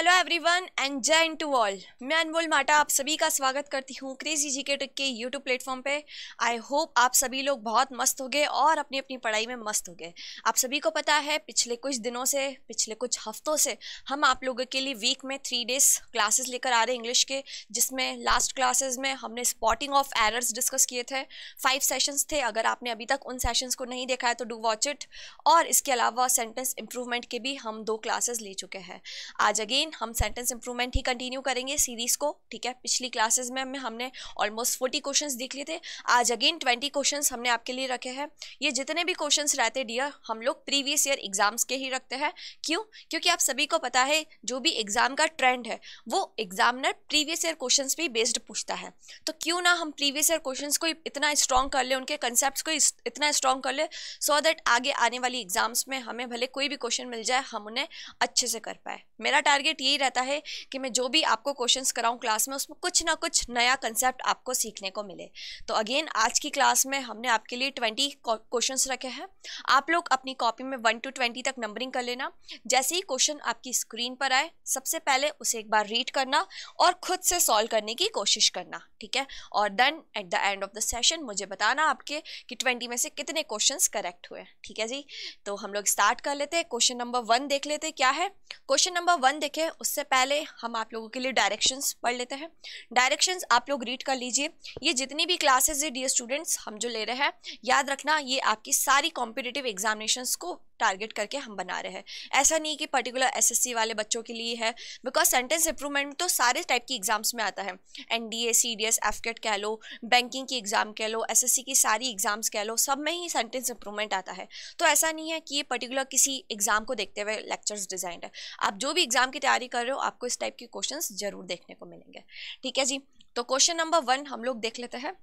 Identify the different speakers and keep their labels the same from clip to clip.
Speaker 1: Hello everyone and जय इन to all. मैं अनमोल माटा आप सभी का स्वागत करती हूँ क्रेजी जीके टेक के यूट्यूब प्लेटफॉर्म पे। आई होप आप सभी लोग बहुत मस्त हो गए और अपनी अपनी पढ़ाई में मस्त हो गए। आप सभी को पता है पिछले कुछ दिनों से, पिछले कुछ हफ्तों से हम आप लोगों के लिए वीक में 3 डेज क्लासेस लेकर आ रहे हैं इंग्लिश के, जिसमें लास्ट क्लासेस में हमने स्पॉटिंग ऑफ एरर्स डिस्कस किए थे। 5 सेशंस थे। अगर आपने अभी तक उन सेशंस को नहीं देखा है तो डू वॉच इट। और इसके अलावा सेंटेंस इंप्रूवमेंट के भी हम 2 क्लासेस ले चुके हैं। आज अगेन हम सेंटेंस इंप्रूवमेंट ही कंटिन्यू करेंगे सीरीज को, ठीक है। पिछली क्लासेस में हमने ऑलमोस्ट 40 क्वेश्चंस देख लिए थे। आज अगेन 20 क्वेश्चंस हमने आपके लिए रखे हैं। ये जितने भी क्वेश्चंस रहते डियर हम लोग प्रीवियस ईयर एग्जाम्स के ही रखते हैं। क्यों? क्योंकि आप सभी को पता है जो भी एग्जाम का ट्रेंड है वो एग्जामिनर प्रीवियस ईयर क्वेश्चंस भी बेस्ड पूछता है। तो क्यों ना हम प्रीवियस ईयर क्वेश्चंस को इतना स्ट्रॉन्ग कर ले, उनके कंसेप्ट को इतना स्ट्रॉन्ग कर ले, सो दैट आगे आने वाली एग्जाम्स में हमें भले कोई भी क्वेश्चन मिल जाए हम उन्हें अच्छे से कर पाए। मेरा टारगेट यही रहता है कि मैं जो भी आपको क्वेश्चंस कराऊं क्लास में उसमें कुछ ना कुछ नया कंसेप्ट आपको सीखने को मिले। तो अगेन आज की क्लास में हमने आपके लिए 20 क्वेश्चंस रखे हैं। आप लोग अपनी कॉपी में 1 to 20 तक नंबरिंग कर लेना। जैसे ही क्वेश्चन आपकी स्क्रीन पर आए सबसे पहले उसे एक बार रीड करना और खुद से सॉल्व करने की कोशिश करना, ठीक है। और then at the end of the session मुझे बताना आपके कि 20 में से कितने क्वेश्चंस करेक्ट हुए, ठीक है जी। तो हम लोग स्टार्ट कर लेते हैं। क्वेश्चन नंबर 1 देख लेते हैं क्या है। क्वेश्चन नंबर 1 देखें उससे पहले हम आप लोगों के लिए डायरेक्शंस पढ़ लेते हैं। डायरेक्शंस आप लोग रीड कर लीजिए। ये जितनी भी क्लासेस है डियर स्टूडेंट्स हम जो ले रहे हैं, याद रखना ये आपकी सारी कॉम्पिटिटिव एग्जामिनेशंस को टारगेट करके हम बना रहे हैं। ऐसा नहीं कि पर्टिकुलर एसएससी वाले बच्चों के लिए है, बिकॉज सेंटेंस इंप्रूवमेंट तो सारे टाइप की एग्जाम्स में आता है। एनडीए, सीडीएस, एफकेट कह लो, बैंकिंग की एग्जाम कह लो, एसएससी की सारी एग्जाम्स कह लो, सब में ही सेंटेंस इंप्रूवमेंट आता है। तो ऐसा नहीं है कि ये पर्टिकुलर किसी एग्जाम को देखते हुए लेक्चर्स डिजाइंड है। आप जो भी एग्जाम की तैयारी कर रहे हो आपको इस टाइप के क्वेश्चंस जरूर देखने को मिलेंगे, ठीक है जी। तो क्वेश्चन नंबर 1 हम लोग देख लेते हैं।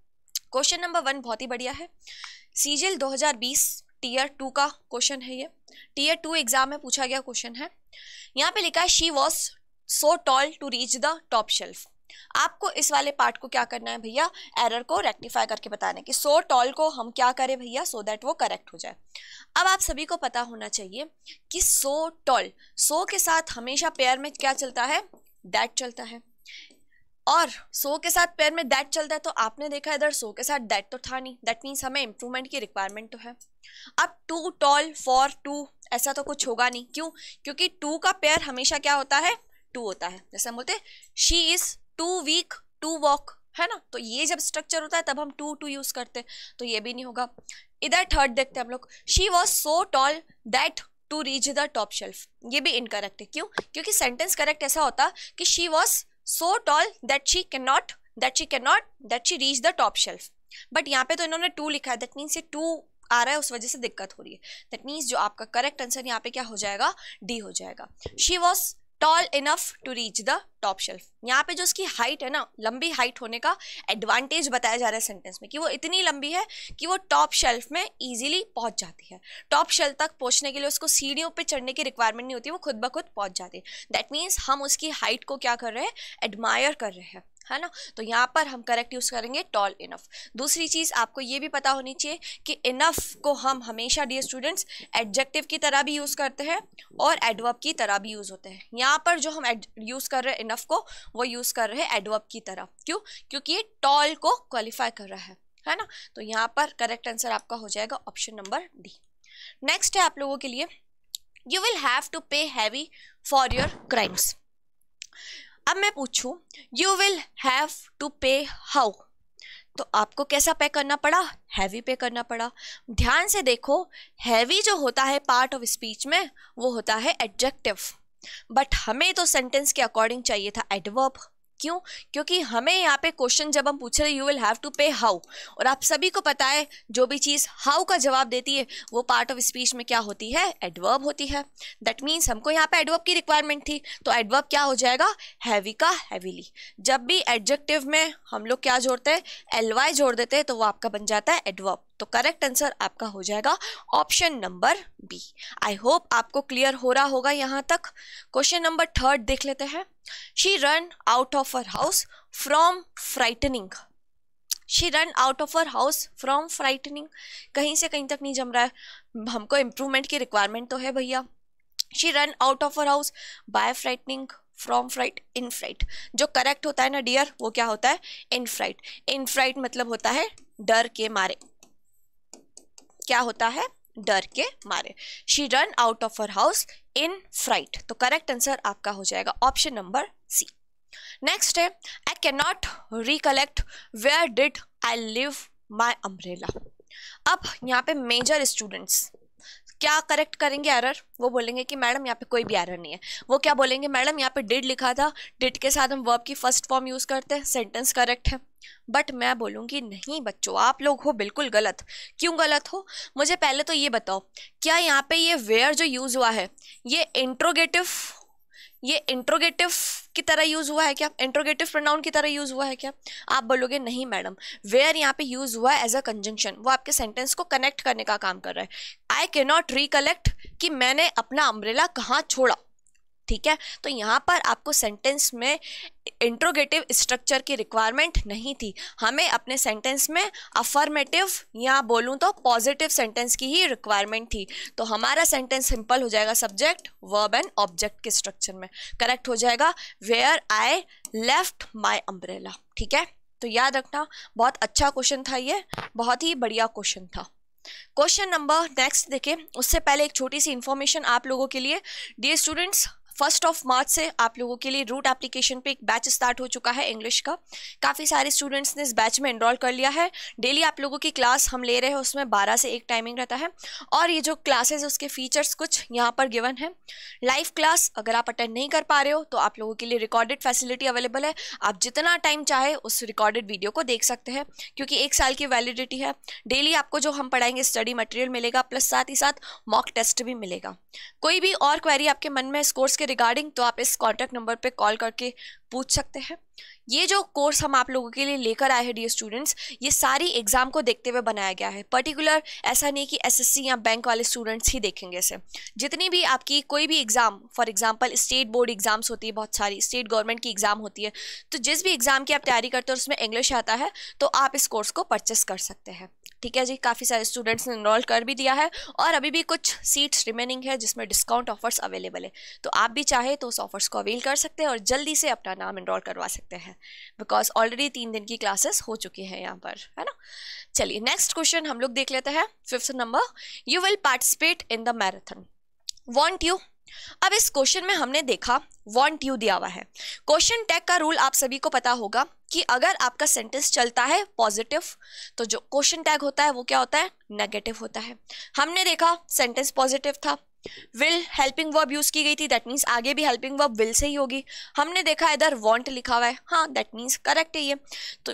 Speaker 1: क्वेश्चन नंबर 1 बहुत ही बढ़िया है। सीजीएल 2020 टीयर 2 का क्वेश्चन है। ये टीयर 2 एग्जाम में पूछा गया क्वेश्चन है। यहाँ पे लिखा है she was so tall to reach the top shelf. आपको इस वाले पार्ट को क्या करना है भैया, एरर को रेक्टिफाई करके बताना है कि सो टॉल को हम क्या करें भैया सो दैट वो करेक्ट हो जाए। अब आप सभी को पता होना चाहिए कि सो टॉल, सो के साथ हमेशा पेयर में क्या चलता है, दैट चलता है। और सो के साथ पेयर में दैट चलता है तो आपने देखा इधर सो के साथ दैट तो था नहीं। दैट मीन्स हमें इंप्रूवमेंट की रिक्वायरमेंट तो है। अब टू टॉल फॉर टू ऐसा तो कुछ होगा नहीं। क्यों? क्योंकि टू का पेयर हमेशा क्या होता है, टू होता है। जैसे हम बोलते हैं she is too weak to walk, है ना। तो ये जब स्ट्रक्चर होता है तब हम टू टू यूज करते हैं, तो ये भी नहीं होगा। इधर थर्ड देखते हैं हम लोग, she was so tall that to reach the top shelf. ये भी इनकरेक्ट है। क्यों? क्योंकि सेंटेंस करेक्ट ऐसा होता कि she was so tall that she reach the top shelf। But यहाँ पे तो इन्होंने टू लिखा है, दैट मीन्स ये टू आ रहा है उस वजह से दिक्कत हो रही है। दैट मीन्स जो आपका करेक्ट आंसर यहाँ पे क्या हो जाएगा, डी हो जाएगा। She was tall enough to reach the top shelf. यहाँ पे जो उसकी हाइट है ना, लंबी हाइट होने का एडवांटेज बताया जा रहा है सेंटेंस में कि वो इतनी लंबी है कि वो टॉप शेल्फ में इजीली पहुंच जाती है। टॉप शेल्फ तक पहुंचने के लिए उसको सीढ़ियों पे चढ़ने की रिक्वायरमेंट नहीं होती, वो खुद ब खुद पहुंच जाती है। दैट मीन्स हम उसकी हाइट को क्या कर रहे हैं, एडमायर कर रहे हैं, है ना। तो यहाँ पर हम करेक्ट यूज करेंगे टॉल इनफ। दूसरी चीज आपको ये भी पता होनी चाहिए कि इनफ को हम हमेशा डियर स्टूडेंट्स एडजेक्टिव की तरह भी यूज करते हैं और एडवर्ब की तरह भी यूज होते हैं। यहाँ पर जो हम यूज कर रहे हैं इनफ को, वो यूज कर रहे हैं एडवर्ब की तरह। क्यों? क्योंकि ये टॉल को क्वालिफाई कर रहा है ना। तो यहाँ पर करेक्ट आंसर आपका हो जाएगा ऑप्शन नंबर डी। नेक्स्ट है आप लोगों के लिए, यू विल हैव टू पे हैवी फॉर योर क्राइम्स। अब मैं पूछूं यू विल हैव टू पे हाउ, तो आपको कैसा पे करना पड़ा, हैवी पे करना पड़ा। ध्यान से देखो, हैवी जो होता है पार्ट ऑफ स्पीच में वो होता है एडजेक्टिव, बट हमें तो सेंटेंस के अकॉर्डिंग चाहिए था एडवर्ब। क्यों? क्योंकि हमें यहाँ पे क्वेश्चन जब हम पूछ रहे यू विल हैव टू पे हाउ, और आप सभी को पता है जो भी चीज हाउ का जवाब देती है वो पार्ट ऑफ स्पीच में क्या होती है, एडवर्ब होती है। दैट मीन्स हमको यहाँ पे एडवर्ब की रिक्वायरमेंट थी, तो एडवर्ब क्या हो जाएगा, हैवी का हैवीली। जब भी एडजेक्टिव में हम लोग क्या जोड़ते हैं, एलवाई जोड़ देते हैं, तो वो आपका बन जाता है एडवर्ब। तो करेक्ट आंसर आपका हो जाएगा option number B. I hope आपको क्लियर हो रहा होगा यहाँ तक। क्वेश्चन नंबर 3 देख लेते हैं। She run out of her house from frightening. She run out of her house from frightening, कहीं से कहीं तक नहीं जम रहा है। हमको इंप्रूवमेंट की रिक्वायरमेंट तो है भैया। She run out of her house by frightening, from fright, in fright. जो करेक्ट होता है ना डियर वो क्या होता है, इन फ्राइट। इन फ्राइट मतलब होता है डर के मारे, क्या होता है, डर के मारे। She run out of her house in fright, तो करेक्ट आंसर आपका हो जाएगा ऑप्शन नंबर सी। नेक्स्ट है, I can not recollect where did I leave my umbrella. अब यहाँ पे मेजर स्टूडेंट्स क्या करेक्ट करेंगे एरर, वो बोलेंगे कि मैडम यहाँ पे कोई भी एरर नहीं है। वो क्या बोलेंगे, मैडम यहाँ पे डिड लिखा था, डिड के साथ हम वर्ब की फर्स्ट फॉर्म यूज करते हैं, सेंटेंस करेक्ट है। बट मैं बोलूंगी नहीं बच्चों, आप लोग हो बिल्कुल गलत। क्यों गलत हो, मुझे पहले तो ये बताओ, क्या यहाँ पे ये वेयर जो यूज हुआ है ये इंट्रोगेटिव की तरह यूज हुआ है क्या, इंट्रोगेटिव प्रोनाउन की तरह यूज हुआ है क्या? आप बोलोगे नहीं मैडम, वेयर यहाँ पे यूज हुआ है एज अ कंजंक्शन, वो आपके सेंटेंस को कनेक्ट करने का काम कर रहा है। आई कैन नॉट रिकलेक्ट कि मैंने अपना अम्ब्रेला कहाँ छोड़ा, ठीक है। तो यहाँ पर आपको सेंटेंस में इंट्रोगेटिव स्ट्रक्चर की रिक्वायरमेंट नहीं थी, हमें अपने सेंटेंस में अफर्मेटिव या बोलूँ तो पॉजिटिव सेंटेंस की ही रिक्वायरमेंट थी। तो हमारा सेंटेंस सिंपल हो जाएगा सब्जेक्ट वर्ब एंड ऑब्जेक्ट के स्ट्रक्चर में, करेक्ट हो जाएगा where I left my umbrella, ठीक है। तो याद रखना, बहुत अच्छा क्वेश्चन था ये, बहुत ही बढ़िया क्वेश्चन था। क्वेश्चन नंबर नेक्स्ट देखिए, उससे पहले एक छोटी सी इंफॉर्मेशन आप लोगों के लिए। डियर स्टूडेंट्स, 1 मार्च से आप लोगों के लिए रूट एप्लीकेशन पे एक बैच स्टार्ट हो चुका है इंग्लिश का। काफ़ी सारे स्टूडेंट्स ने इस बैच में एनरोल कर लिया है। डेली आप लोगों की क्लास हम ले रहे हैं, उसमें 12 से 1 टाइमिंग रहता है। और ये जो क्लासेस है उसके फीचर्स कुछ यहाँ पर गिवन है। लाइव क्लास अगर आप अटेंड नहीं कर पा रहे हो तो आप लोगों के लिए रिकॉर्डेड फैसिलिटी अवेलेबल है, आप जितना टाइम चाहे उस रिकॉर्डेड वीडियो को देख सकते हैं, क्योंकि 1 साल की वैलिडिटी है। डेली आपको जो हम पढ़ाएंगे स्टडी मटेरियल मिलेगा, प्लस साथ ही साथ मॉक टेस्ट भी मिलेगा। कोई भी और क्वेरी आपके मन में इस कोर्स के रिगार्डिंग, तो आप इस कॉन्टैक्ट नंबर पे कॉल करके पूछ सकते हैं। ये जो कोर्स हम आप लोगों के लिए लेकर आए हैं डियर स्टूडेंट्स, ये सारी एग्जाम को देखते हुए बनाया गया है। पर्टिकुलर ऐसा नहीं कि एसएससी या बैंक वाले स्टूडेंट्स ही देखेंगे इसे। जितनी भी आपकी कोई भी exam, for example state board exams होती है, बहुत सारी स्टेट गवर्नमेंट की एग्जाम होती है, तो जिस भी एग्जाम की आप तैयारी करते हो उसमें इंग्लिश आता है, तो आप इस कोर्स को परचेस कर सकते हैं, ठीक है जी। काफ़ी सारे स्टूडेंट्स ने एनरोल कर भी दिया है और अभी भी कुछ सीट्स रिमेनिंग है जिसमें डिस्काउंट ऑफर्स अवेलेबल है। तो आप भी चाहे तो उस ऑफर्स को अवेल कर सकते हैं और जल्दी से अपना नाम एनरोल करवा सकते हैं, बिकॉज ऑलरेडी 3 दिन की क्लासेस हो चुकी हैं यहाँ पर, है ना। चलिए नेक्स्ट क्वेश्चन हम लोग देख लेते हैं। 5th number, you will participate in the marathon, want you. अब इस क्वेश्चन में हमने देखा वांट यू दिया हुआ है। क्वेश्चन टैग का रूल आप सभी को पता होगा कि अगर आपका सेंटेंस चलता है पॉजिटिव, तो जो क्वेश्चन टैग होता है वो क्या होता है, नेगेटिव होता है। हमने देखा सेंटेंस पॉजिटिव था, विल हेल्पिंग वर्ब यूज की गई थी, दैट मीन्स आगे भी हेल्पिंग वर्ब विल से ही होगी। हमने देखा इधर वांट लिखा हुआ है, हाँ दैट मीन्स करेक्ट है ये। तो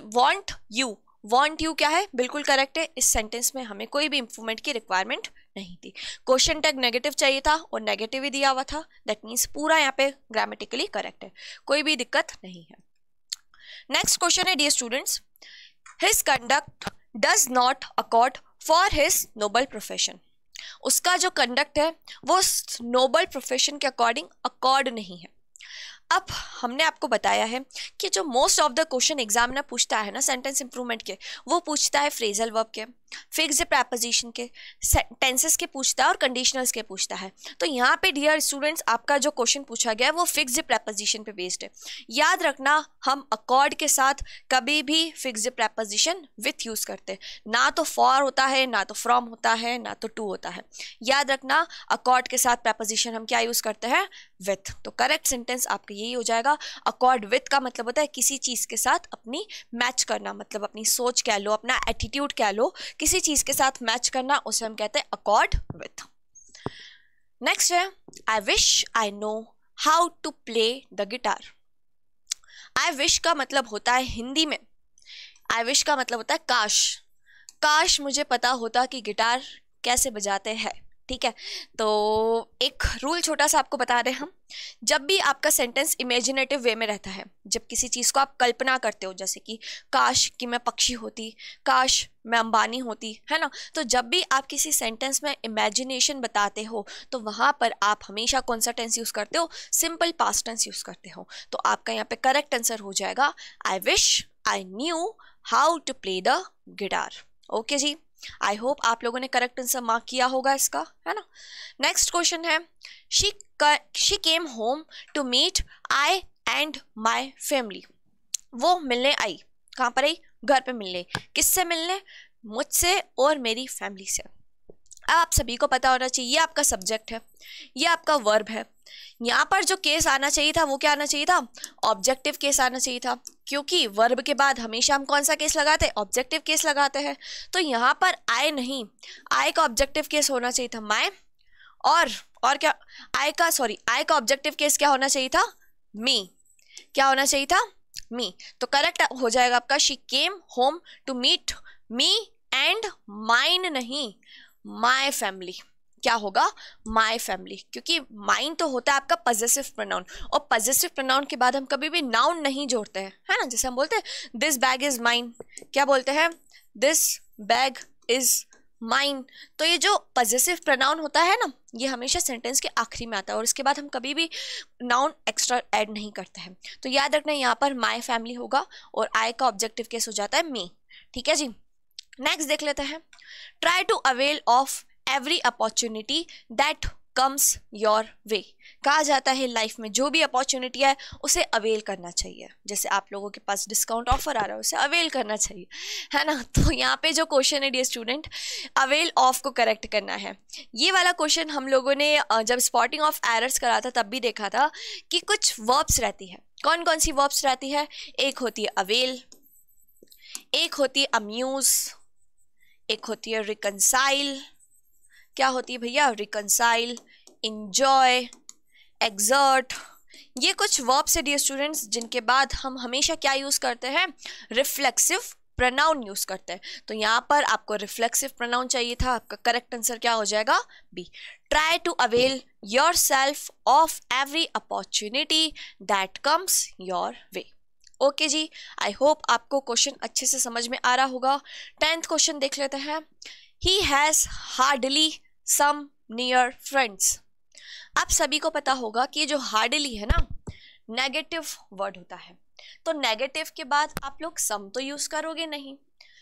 Speaker 1: वांट यू क्या है, बिल्कुल करेक्ट है। इस सेंटेंस में हमें कोई भी इंप्रूवमेंट की रिक्वायरमेंट नहीं थी। क्वेश्चन टैग नेगेटिव चाहिए था और नेगेटिव ही दिया हुआ था, दैट मीन्स पूरा यहाँ पे ग्रामेटिकली करेक्ट है, कोई भी दिक्कत नहीं है। नेक्स्ट क्वेश्चन है dear students, his conduct does not accord for his noble profession. उसका जो कंडक्ट है वो नोबल प्रोफेशन के अकॉर्डिंग अकॉर्ड नहीं है। अब हमने आपको बताया है कि जो most of the question examiner पूछता है ना सेंटेंस इंप्रूवमेंट के, वो पूछता है फ्रेजल वर्ब के, फिक्स्ड प्रीपोजिशन के, टेंसेस के पूछता है और कंडीशनल्स के पूछता है। तो यहाँ पे डियर स्टूडेंट्स आपका जो क्वेश्चन पूछा गया है वो फिक्स्ड प्रीपोजिशन पे बेस्ड है। याद रखना, हम अकॉर्ड के साथ कभी भी फिक्स्ड प्रीपोजिशन विथ यूज करते हैं, ना तो फॉर होता है, ना तो फ्रॉम होता है, ना तो टू होता है। याद रखना, अकॉर्ड के साथ प्रीपोजिशन हम क्या यूज करते हैं, विथ। तो करेक्ट सेंटेंस आपका यही हो जाएगा। अकॉर्ड विथ का मतलब होता है किसी चीज के साथ अपनी मैच करना, मतलब अपनी सोच कह लो, अपना एटीट्यूड कह लो, किसी चीज के साथ मैच करना, उसे हम कहते हैं अकॉर्ड विथ। नेक्स्ट है, I wish I know how to play the guitar. I wish का मतलब होता है हिंदी में, आई विश का मतलब होता है काश, काश मुझे पता होता कि गिटार कैसे बजाते हैं, ठीक है। तो एक रूल छोटा सा आपको बता रहे हैं हम, जब भी आपका सेंटेंस इमेजिनेटिव वे में रहता है, जब किसी चीज़ को आप कल्पना करते हो, जैसे कि काश कि मैं पक्षी होती, काश मैं अंबानी होती, है ना। तो जब भी आप किसी सेंटेंस में इमेजिनेशन बताते हो तो वहाँ पर आप हमेशा कौन सा टेंस यूज़ करते हो, सिंपल पास्ट टेंस यूज़ करते हो। तो आपका यहाँ पे करेक्ट आंसर हो जाएगा, I wish I knew how to play the guitar. Okay जी, आई होप आप लोगों ने करेक्ट आंसर मार्क किया होगा इसका, है ना। नेक्स्ट क्वेश्चन है, she came home to meet I and my family. वो मिलने आई, कहाँ पर आई? घर पे मिलने। किससे मिलने? मुझसे और मेरी फैमिली से। आप सभी को पता होना चाहिए, ये आपका सब्जेक्ट है, ये आपका वर्ब है। यहाँ पर जो केस आना चाहिए था वो क्या आना चाहिए था? ऑब्जेक्टिव केस आना चाहिए था, क्योंकि वर्ब के बाद हमेशा हम कौन सा केस लगाते हैं? ऑब्जेक्टिव केस लगाते हैं। तो यहाँ पर आई नहीं, आई का ऑब्जेक्टिव केस होना चाहिए था माय, और क्या आई का ऑब्जेक्टिव केस क्या होना चाहिए था? मी। क्या होना चाहिए था? मी। तो करेक्ट हो जाएगा आपका she came home to meet me and mine, नहीं माय फैमिली। क्या होगा? माय फैमिली, क्योंकि माइन तो होता है आपका पजेसिव प्रोनाउन, और पजेसिव प्रोनाउन के बाद हम कभी भी नाउन नहीं जोड़ते हैं, है ना। जैसे हम बोलते हैं दिस बैग इज माइन, क्या बोलते हैं? This bag is mine. तो ये जो पजेसिव प्रोनाउन होता है ना, ये हमेशा सेंटेंस के आखिरी में आता है, और इसके बाद हम कभी भी नाउन एक्स्ट्रा ऐड नहीं करते हैं। तो याद रखना यहाँ पर माय फैमिली होगा, और आई का ऑब्जेक्टिव केस हो जाता है मी। ठीक है जी। नेक्स्ट देख लेते हैं, try to avail of every opportunity that comes your way. कहा जाता है लाइफ में जो भी अपॉर्चुनिटी है उसे अवेल करना चाहिए। जैसे आप लोगों के पास डिस्काउंट ऑफर आ रहा है, उसे अवेल करना चाहिए, है ना। तो यहाँ पे जो क्वेश्चन है डियर स्टूडेंट, अवेल ऑफ को करेक्ट करना है। ये वाला क्वेश्चन हम लोगों ने जब स्पॉटिंग ऑफ एरर्स करा था तब भी देखा था कि कुछ वर्ब्स रहती है। कौन कौन सी वर्ब्स रहती है? एक होती है अवेल, एक होती है अम्यूज, एक होती है रिकंसाइल। क्या होती है भैया? Reconcile, enjoy, exert. ये कुछ वर्ब्स है डियर स्टूडेंट्स जिनके बाद हम हमेशा क्या यूज करते हैं? रिफ्लेक्सिव प्रोनाउन यूज करते हैं। तो यहाँ पर आपको रिफ्लेक्सिव प्रोनाउन चाहिए था, आपका करेक्ट आंसर क्या हो जाएगा? B. Try to avail your self of every opportunity that comes your way. Okay जी, आई होप आपको क्वेश्चन अच्छे से समझ में आ रहा होगा। 10th क्वेश्चन देख लेते हैं, he has hardly some near friends. आप सभी को पता होगा कि जो हार्डली है ना, नेगेटिव वर्ड होता है। तो नेगेटिव के बाद आप लोग सम तो यूज करोगे नहीं,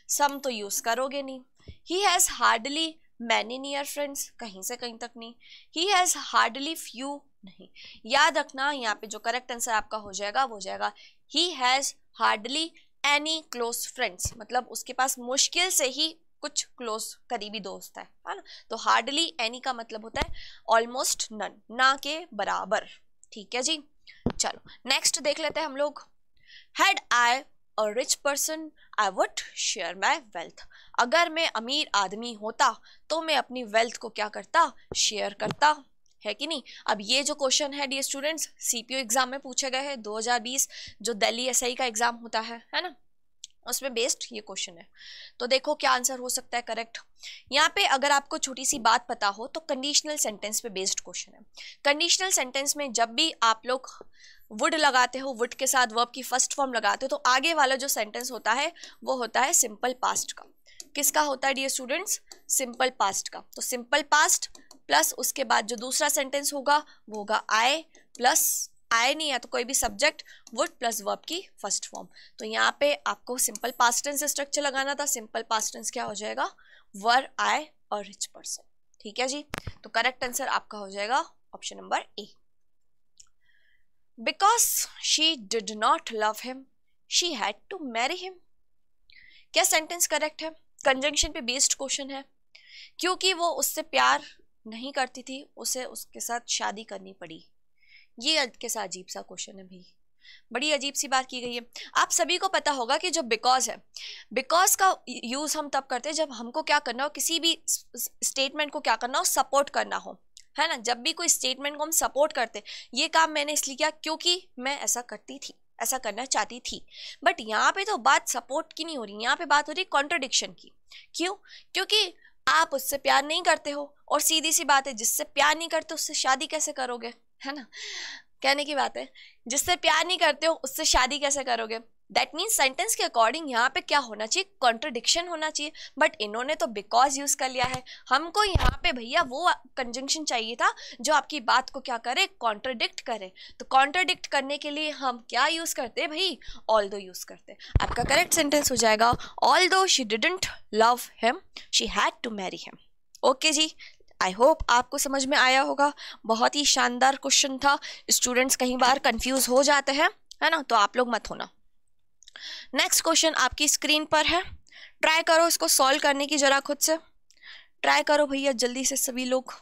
Speaker 1: सम तो यूज करोगे नहीं। ही has hardly many near friends, कहीं से कहीं तक नहीं। ही हैज हार्डली फ्यू, नहीं। याद रखना यहाँ पे जो करेक्ट आंसर आपका हो जाएगा वो हो जाएगा ही has hardly any close friends, मतलब उसके पास मुश्किल से ही कुछ क्लोज करीबी दोस्त है ना। तो हार्डली एनी का मतलब होता है ऑलमोस्ट नन, ना के बराबर। ठीक है जी। चलो नेक्स्ट देख लेते हैं हम लोग, had I a rich person I would share my wealth. अगर मैं अमीर आदमी होता तो मैं अपनी वेल्थ को क्या करता? शेयर करता, है कि नहीं। अब ये जो क्वेश्चन है डियर स्टूडेंट्स, सीपीयू एग्जाम में पूछे गए हैं 2020, जो दिल्ली एसआई का एग्जाम होता है ना, उसमें बेस्ड ये क्वेश्चन है। तो देखो क्या आंसर हो सकता है करेक्ट। यहाँ पे अगर आपको छोटी सी बात पता हो तो कंडीशनल सेंटेंस पे बेस्ड क्वेश्चन है। कंडीशनल सेंटेंस में जब भी आप लोग वुड लगाते हो, वुड के साथ वर्ब की फर्स्ट फॉर्म लगाते हो, तो आगे वाला जो सेंटेंस होता है वो होता है सिंपल पास्ट का। किसका होता है डियर स्टूडेंट्स? सिंपल पास्ट का। तो सिंपल पास्ट प्लस उसके बाद जो दूसरा सेंटेंस होगा वो होगा आई, प्लस आई नहीं है तो कोई भी सब्जेक्ट, वुड प्लस वर्ब की फर्स्ट फॉर्म। तो यहाँ पे आपको सिंपल पास्ट टेंस स्ट्रक्चर लगाना था। सिंपल पास्ट टेंस क्या हो जाएगा? वर आई और रिच पर्सन। ठीक है जी। तो करेक्ट आंसर आपका हो जाएगा option number A. Because she did not love him she had to marry him. क्या सेंटेंस करेक्ट है? कंजंक्शन पे बेस्ड क्वेश्चन है। क्योंकि वो उससे प्यार नहीं करती थी, उसे उसके साथ शादी करनी पड़ी। ये कैसा अजीब सा क्वेश्चन है भाई, बड़ी अजीब सी बात की गई है। आप सभी को पता होगा कि जो बिकॉज है, बिकॉज का यूज हम तब करते हैं जब हमको क्या करना हो, किसी भी स्टेटमेंट को क्या करना हो, सपोर्ट करना हो, है ना। जब भी कोई स्टेटमेंट को हम सपोर्ट करते, ये काम मैंने इसलिए किया क्योंकि मैं ऐसा करती थी, ऐसा करना चाहती थी। बट यहाँ पे तो बात सपोर्ट की नहीं हो रही, यहाँ पे बात हो रही कॉन्ट्रडिक्शन की। क्यों? क्योंकि आप उससे प्यार नहीं करते हो, और सीधी सी बात है जिससे प्यार नहीं करते उससे शादी कैसे करोगे, है ना। कहने की बात है, जिससे प्यार नहीं करते हो उससे शादी कैसे करोगे। दैट मीन्स सेंटेंस के अकॉर्डिंग यहाँ पे क्या होना चाहिए, कॉन्ट्रडिक्शन होना चाहिए, बट इन्होंने तो बिकॉज यूज कर लिया है। हमको यहाँ पे भैया वो कंजंक्शन चाहिए था जो आपकी बात को क्या करे, कॉन्ट्रडिक्ट करे। तो कॉन्ट्रडिक्ट करने के लिए हम क्या यूज करते हैं भाई, ऑल्दो यूज करते हैं। आपका करेक्ट सेंटेंस हो जाएगा although she didn't love him she had to marry him. Okay जी, आई होप आपको समझ में आया होगा। बहुत ही शानदार क्वेश्चन था। स्टूडेंट्स कई बार कंफ्यूज हो जाते हैं, है ना, तो आप लोग मत होना। नेक्स्ट क्वेश्चन आपकी स्क्रीन पर है, ट्राई करो इसको सॉल्व करने की, जरा खुद से ट्राई करो भैया जल्दी से सभी लोग।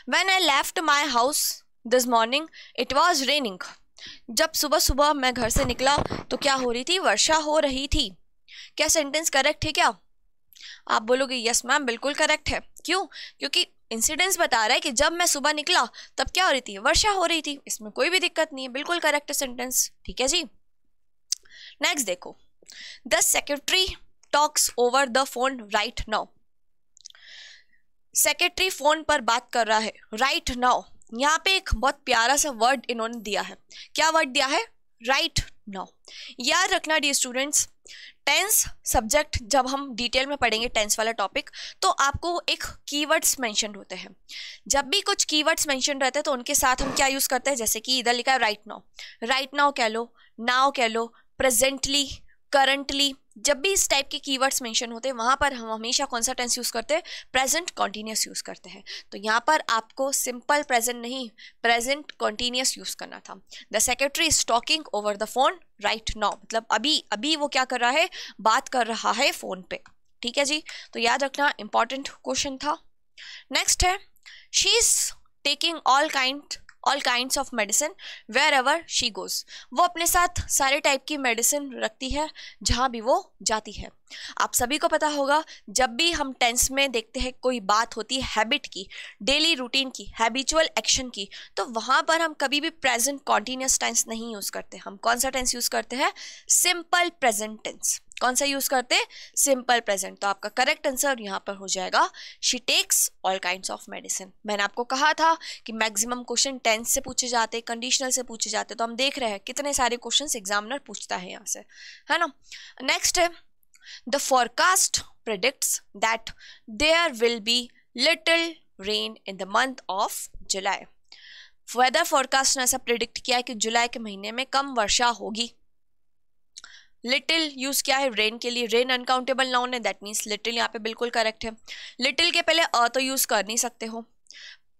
Speaker 1: When I left my house this morning, it was raining. जब सुबह सुबह मैं घर से निकला तो क्या हो रही थी, वर्षा हो रही थी। क्या सेंटेंस करेक्ट है क्या? आप बोलोगे यस मैम बिल्कुल करेक्ट है। क्यों? क्योंकि इंसिडेंस बता रहा है कि जब मैं सुबह निकला तब क्या हो रही थी, वर्षा हो रही थी। इसमें कोई भी दिक्कत नहीं है, बिल्कुल करेक्ट है सेंटेंस। ठीक है जी। नेक्स्ट देखो, the secretary talks over the phone right now. Secretary phone पर बात कर रहा है राइट नाउ। यहाँ पे एक बहुत प्यारा सा वर्ड इन्होंने दिया है। क्या वर्ड दिया है? Right now. याद रखना डियर स्टूडेंट्स, टेंस सब्जेक्ट जब हम डिटेल में पढ़ेंगे टेंस वाला टॉपिक, तो आपको एक कीवर्ड्स मेंशन होते हैं। जब भी कुछ कीवर्ड्स मेंशन रहते हैं तो उनके साथ हम क्या यूज करते हैं, जैसे कि इधर लिखा है राइट नाउ। राइट नाउ कह लो, नाउ कह लो, प्रेजेंटली, करंटली। जब भी इस टाइप के कीवर्ड्स मेंशन होते हैं वहां पर हम हमेशा कौन सा टेंस यूज करते हैं, प्रेजेंट कॉन्टिन्यूस यूज करते हैं। तो यहाँ पर आपको सिंपल प्रेजेंट नहीं, प्रेजेंट कॉन्टिन्यूस यूज करना था। The secretary is talking over the phone right now, मतलब अभी अभी वो क्या कर रहा है, बात कर रहा है फोन पे। ठीक है जी, तो याद रखना, इंपॉर्टेंट क्वेश्चन था। नेक्स्ट है, she is taking all kinds of medicine wherever she goes. वो अपने साथ सारे टाइप की मेडिसिन रखती है जहाँ भी वो जाती है। आप सभी को पता होगा, जब भी हम टेंस में देखते हैं कोई बात होती है हैबिट की, डेली रूटीन की, हैबिचुअल एक्शन की, तो वहाँ पर हम कभी भी प्रेजेंट कॉन्टिन्यूस टेंस नहीं यूज करते। हम कौन सा टेंस यूज करते हैं, सिंपल प्रेजेंट टेंस। कौन सा यूज करते हैं, सिंपल प्रेजेंट। तो आपका करेक्ट आंसर यहाँ पर हो जाएगा she takes all kinds of medicine. मैंने आपको कहा था कि मैक्सिमम क्वेश्चन टेंस से पूछे जाते, कंडीशनल से पूछे जाते, तो हम देख रहे हैं कितने सारे क्वेश्चंस एग्जामिनर पूछता है यहाँ से, है ना। नेक्स्ट है, the forecast predicts that there will be little rain in the month of July. Weather forecast ने ऐसा प्रिडिक्ट किया है कि जुलाई के महीने में कम वर्षा होगी। लिटिल यूज किया है रेन के लिए, रेन अनकाउंटेबल नाउन है, दैट मीन्स लिटिल यहाँ पे बिल्कुल करेक्ट है। लिटिल के पहले तो यूज कर नहीं सकते हो।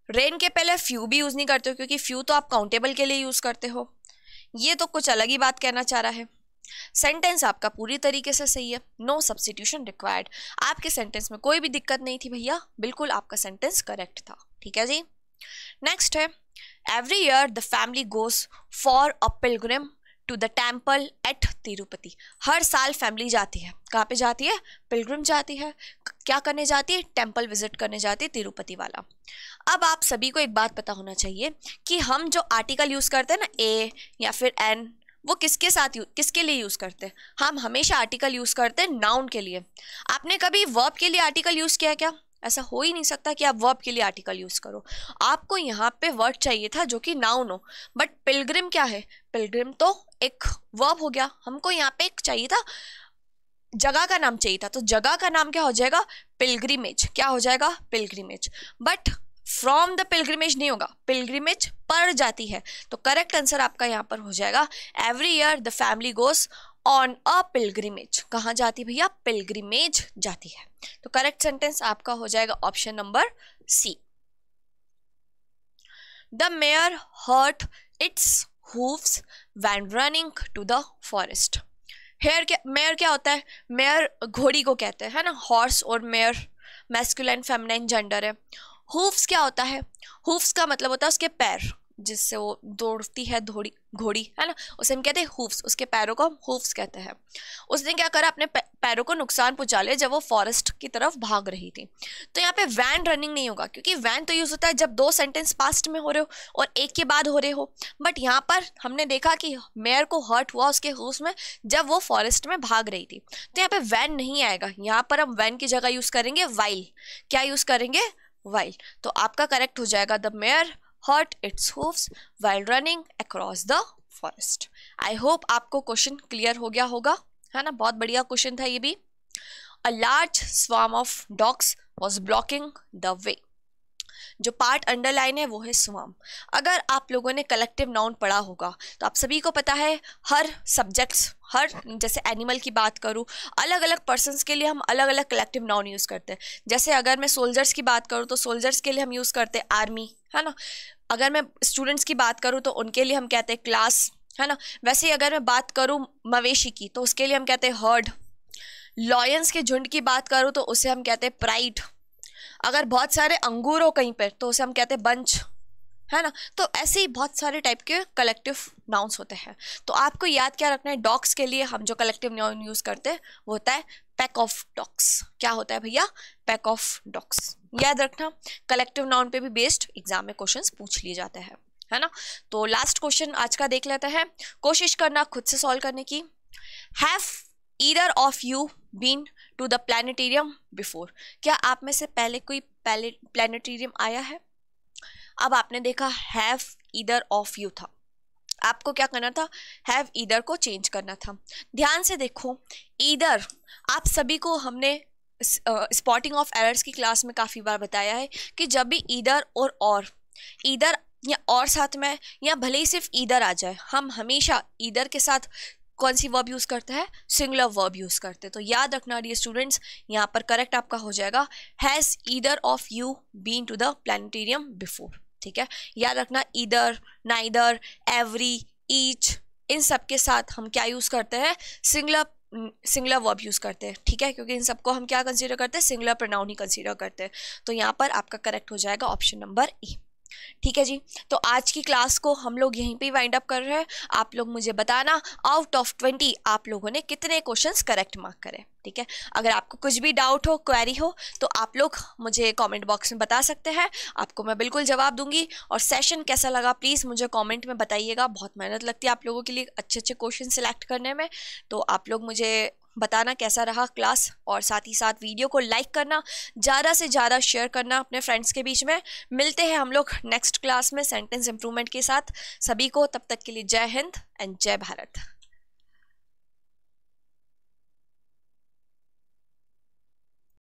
Speaker 1: रेन के पहले फ्यू भी यूज नहीं करते हो, क्योंकि फ्यू तो आप काउंटेबल के लिए यूज करते हो। ये तो कुछ अलग ही बात कहना चाह रहा है। सेंटेंस आपका पूरी तरीके से सही है, नो सब्स्टिट्यूशन रिक्वायर्ड। आपके सेंटेंस में कोई भी दिक्कत नहीं थी भैया, बिल्कुल आपका सेंटेंस करेक्ट था। ठीक है जी। नेक्स्ट है, every year the family goes for a pilgrim to the temple at Tirupati. हर साल फैमिली जाती है, कहाँ पे जाती है, पिलग्रिम जाती है। क्या करने जाती है, टेम्पल विजिट करने जाती है, तिरुपति वाला। अब आप सभी को एक बात पता होना चाहिए कि हम जो आर्टिकल यूज करते हैं ना, ए या फिर एन, वो किसके साथ किसके लिए यूज करते हैं, हम हमेशा आर्टिकल यूज करते हैं नाउन के लिए। आपने कभी वर्ब के लिए आर्टिकल यूज किया क्या? ऐसा हो ही नहीं सकता कि आप वर्ब के लिए आर्टिकल यूज करो। आपको यहाँ पे वर्ड चाहिए था जो कि नाउन हो। बट पिलग्रिम क्या है, पिलग्रिम तो एक वर्ब हो गया। हमको यहाँ पे एक चाहिए था, जगह का नाम चाहिए था, तो जगह का नाम क्या हो जाएगा, पिलग्रिमेज। क्या हो जाएगा, pilgrimage. But from the pilgrimage नहीं होगा, पिलग्रिमेज पर जाती है। तो करेक्ट आंसर आपका यहाँ पर हो जाएगा, every year the family goes on a pilgrimage. कहाँ जाती भैया, पिलग्रिमेज जाती है। तो करेक्ट सेंटेंस आपका हो जाएगा option number C. The mare hurt its hooves when running to the forest. Mare क्या होता है, मेयर घोड़ी को कहते हैं, है ना। हॉर्स और मेयर मैस्कुलाइन फेमिनाइन जेंडर है। हूव्स क्या होता है, हूव्स का मतलब होता है उसके पैर, जिससे वो दौड़ती है घोड़ी, है ना, उसे हम कहते हैं हूव्स। उसके पैरों को हम हूव्स कहते हैं। उसने क्या करा, अपने पैरों को नुकसान पहुंचा लिया जब वो फॉरेस्ट की तरफ भाग रही थी। तो यहाँ पे वैन रनिंग नहीं होगा, क्योंकि वैन तो यूज होता है जब दो सेंटेंस पास्ट में हो रहे हो और एक के बाद हो रहे हो। बट यहाँ पर हमने देखा कि मेयर को हर्ट हुआ उसके हूव्स में जब वो फॉरेस्ट में भाग रही थी। तो यहाँ पे वैन नहीं आएगा, यहाँ पर हम वैन की जगह यूज करेंगे वाइल। क्या यूज करेंगे, वाइल। तो आपका करेक्ट हो जाएगा, the mayor hurt its hooves while running across the forest. I hope आपको क्वेश्चन क्लियर हो गया होगा, है ना। बहुत बढ़िया क्वेश्चन था ये भी। A large swarm of dogs was blocking the way. जो पार्ट अंडरलाइन है वो है स्वार्म। अगर आप लोगों ने कलेक्टिव नाउन पढ़ा होगा तो आप सभी को पता है हर सब्जेक्ट्स, हर जैसे एनिमल की बात करूँ, अलग अलग पर्सन्स के लिए हम अलग अलग कलेक्टिव नाउन यूज़ करते हैं। जैसे अगर मैं सोल्जर्स की बात करूँ तो सोल्जर्स के लिए हम यूज़ करते हैं आर्मी, है ना। अगर मैं स्टूडेंट्स की बात करूँ तो उनके लिए हम कहते हैं क्लास, है ना। वैसे ही अगर मैं बात करूँ मवेशी की तो उसके लिए हम कहते हैं हर्ड। लॉयंस के झुंड की बात करूँ तो उसे हम कहते हैं प्राइड। अगर बहुत सारे अंगूर हो कहीं पर तो उसे हम कहते हैं बंच, है ना। तो ऐसे ही बहुत सारे टाइप के कलेक्टिव नाउन्स होते हैं। तो आपको याद क्या रखना है, डॉग्स के लिए हम जो कलेक्टिव नाउन यूज़ करते हैं वो होता है पैक ऑफ डॉग्स। क्या होता है भैया? Pack of dogs. याद रखना, कलेक्टिव नाउन पे भी बेस्ड एग्जाम में क्वेश्चंस पूछ लिए जाते हैं, है ना। तो लास्ट क्वेश्चन आज का देख लेते हैं, कोशिश करना खुद से सॉल्व करने की। Have either of you been to the planetarium before. क्या आप में से पहले कोई प्लानिटेरियम आया है? अब आपने देखा हैव ईदर ऑफ यू था, आपको क्या करना था, हैव ईदर को चेंज करना था। ध्यान से देखो, ईदर आप सभी को हमने स्पॉटिंग ऑफ एरर्स की क्लास में काफ़ी बार बताया है कि जब भी ईदर और ईदर या और साथ में या भले ही सिर्फ ईदर आ जाए, हम हमेशा ईदर के साथ कौन सी वर्ब यूज़ करते हैं? सिंगुलर वर्ब यूज़ करते हैं। तो याद रखना डियर स्टूडेंट्स, यहाँ पर करेक्ट आपका हो जाएगा has either of you been to the planetarium before. ठीक है, याद रखना, ईदर, नाइदर, एवरी, ईच, इन सब के साथ हम क्या यूज़ करते हैं? सिंगुलर वर्ब यूज़ करते हैं। ठीक है, क्योंकि इन सबको हम क्या कंसीडर करते हैं? सिंगुलर प्रोनाउन ही कंसीडर करते हैं। तो यहाँ पर आपका करेक्ट हो जाएगा ऑप्शन नंबर ई। ठीक है जी, तो आज की क्लास को हम लोग यहीं पे वाइंड अप कर रहे हैं। आप लोग मुझे बताना आउट ऑफ 20 आप लोगों ने कितने क्वेश्चंस करेक्ट मार्क करे। ठीक है, अगर आपको कुछ भी डाउट हो, क्वेरी हो, तो आप लोग मुझे कमेंट बॉक्स में बता सकते हैं, आपको मैं बिल्कुल जवाब दूंगी। और सेशन कैसा लगा प्लीज़ मुझे कमेंट में बताइएगा। बहुत मेहनत लगती है आप लोगों के लिए अच्छे अच्छे क्वेश्चन सिलेक्ट करने में, तो आप लोग मुझे बताना कैसा रहा क्लास, और साथ ही साथ वीडियो को लाइक करना, ज़्यादा से ज़्यादा शेयर करना अपने फ्रेंड्स के बीच में। मिलते हैं हम लोग नेक्स्ट क्लास में सेंटेंस इंप्रूवमेंट के साथ। सभी को तब तक के लिए जय हिंद एंड जय भारत।